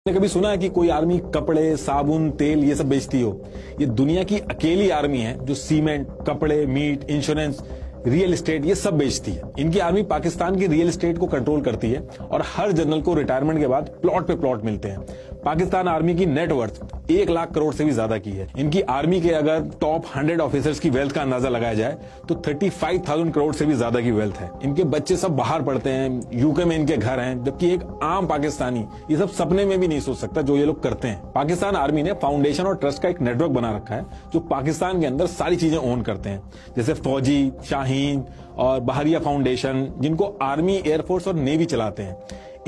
ने कभी सुना है कि कोई आर्मी कपड़े, साबुन, तेल ये सब बेचती हो? ये दुनिया की अकेली आर्मी है जो सीमेंट, कपड़े, मीट, इंश्योरेंस, रियल एस्टेट ये सब बेचती है। इनकी आर्मी पाकिस्तान की रियल एस्टेट को कंट्रोल करती है और हर जनरल को रिटायरमेंट के बाद प्लॉट पे प्लॉट मिलते हैं। पाकिस्तान आर्मी की नेटवर्थ 1 लाख करोड़ से भी ज्यादा की है। इनकी आर्मी के अगर टॉप 100 ऑफिसर्स की वेल्थ का अंदाजा लगाया जाए तो 35,000 करोड़ से भी ज्यादा की वेल्थ है। इनके बच्चे सब बाहर पढ़ते हैं, यूके में इनके घर हैं, जबकि एक आम पाकिस्तानी ये सब सपने में भी नहीं सोच सकता जो ये लोग करते हैं। पाकिस्तान आर्मी ने फाउंडेशन और ट्रस्ट का एक नेटवर्क बना रखा है जो पाकिस्तान के अंदर सारी चीजें ओन करते हैं, जैसे फौजी, शाहीन और बहरिया फाउंडेशन, जिनको आर्मी, एयरफोर्स और नेवी चलाते हैं।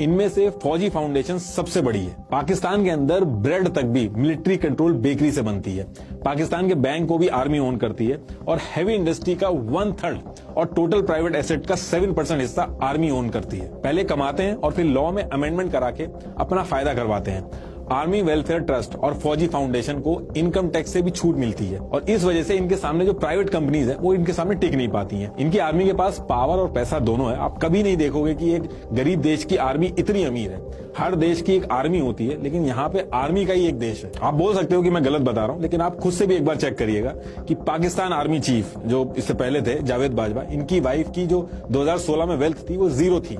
इनमें से फौजी फाउंडेशन सबसे बड़ी है। पाकिस्तान के अंदर ब्रेड तक भी मिलिट्री कंट्रोल बेकरी से बनती है। पाकिस्तान के बैंक को भी आर्मी ओन करती है और हैवी इंडस्ट्री का 1/3 और टोटल प्राइवेट एसेट का 7% हिस्सा आर्मी ओन करती है। पहले कमाते हैं और फिर लॉ में अमेंडमेंट करा के अपना फायदा करवाते हैं। आर्मी वेलफेयर ट्रस्ट और फौजी फाउंडेशन को इनकम टैक्स से भी छूट मिलती है और इस वजह से इनके सामने जो प्राइवेट कंपनीज है वो इनके सामने टिक नहीं पाती हैं। इनकी आर्मी के पास पावर और पैसा दोनों है। आप कभी नहीं देखोगे कि एक गरीब देश की आर्मी इतनी अमीर है। हर देश की एक आर्मी होती है, लेकिन यहाँ पे आर्मी का ही एक देश है। आप बोल सकते हो कि मैं गलत बता रहा हूँ, लेकिन आप खुद से भी एक बार चेक करिएगा कि पाकिस्तान आर्मी चीफ जो इससे पहले थे जावेद बाजवा, इनकी वाइफ की जो 2016 में वेल्थ थी वो 0 थी।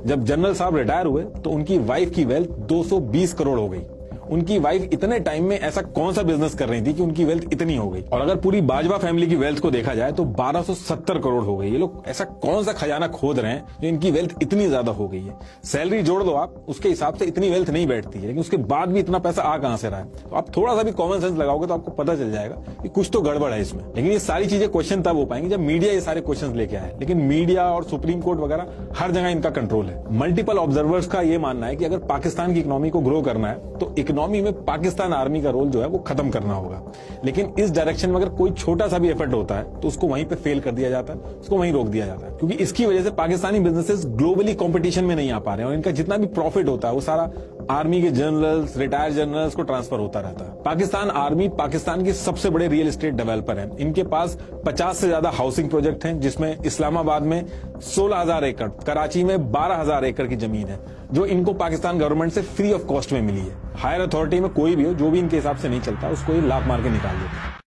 जब जनरल साहब रिटायर हुए तो उनकी वाइफ की वेल्थ 220 करोड़ हो गई। उनकी वाइफ इतने टाइम में ऐसा कौन सा बिजनेस कर रही थी कि उनकी वेल्थ इतनी हो गई? और अगर पूरी बाजवा फैमिली की वेल्थ को देखा जाए तो 1270 करोड़ हो गई। ये लोग ऐसा कौन सा खजाना खोद रहे हैं जो इनकी वेल्थ इतनी ज्यादा हो गई है? सैलरी जोड़ दो आप, उसके हिसाब से इतनी वेल्थ नहीं बैठती है, लेकिन उसके बाद भी इतना पैसा आ कहां से रहा है? तो आप थोड़ा सा भी कॉमन सेंस लगाओगे तो आपको पता चल जाएगा कि कुछ तो गड़बड़ है इसमें। लेकिन ये सारी चीजें क्वेश्चन तब हो पाएंगी जब मीडिया ये सारे क्वेश्चन लेके आए। लेकिन मीडिया और सुप्रीम कोर्ट वगैरह हर जगह इनका कंट्रोल है। मल्टीपल ऑब्जर्वर्स का ये मानना है कि अगर पाकिस्तान की इकोनॉमी को ग्रो करना है तो इकोनॉमी में पाकिस्तान आर्मी का रोल जो है वो खत्म करना होगा। लेकिन इस डायरेक्शन में अगर कोई छोटा सा भी एफर्ट होता है तो उसको वहीं पे फेल कर दिया जाता है, उसको वहीं रोक दिया जाता है, क्योंकि इसकी वजह से पाकिस्तानी बिजनेसेस ग्लोबली कंपटीशन में नहीं आ पा रहे हैं और इनका जितना भी प्रॉफिट होता है वो सारा आर्मी के जनरल्स, रिटायर्ड जनरल्स को ट्रांसफर होता रहता है। पाकिस्तान आर्मी पाकिस्तान के सबसे बड़े रियल एस्टेट डेवलपर है। इनके पास 50 से ज्यादा हाउसिंग प्रोजेक्ट हैं, जिसमें इस्लामाबाद में 16,000 एकड़, कराची में 12,000 एकड़ की जमीन है जो इनको पाकिस्तान गवर्नमेंट से फ्री ऑफ कॉस्ट में मिली है। हायर अथॉरिटी में कोई भी हो, जो भी इनके हिसाब से नहीं चलता उसको ये लात मार के निकाल देते हैं।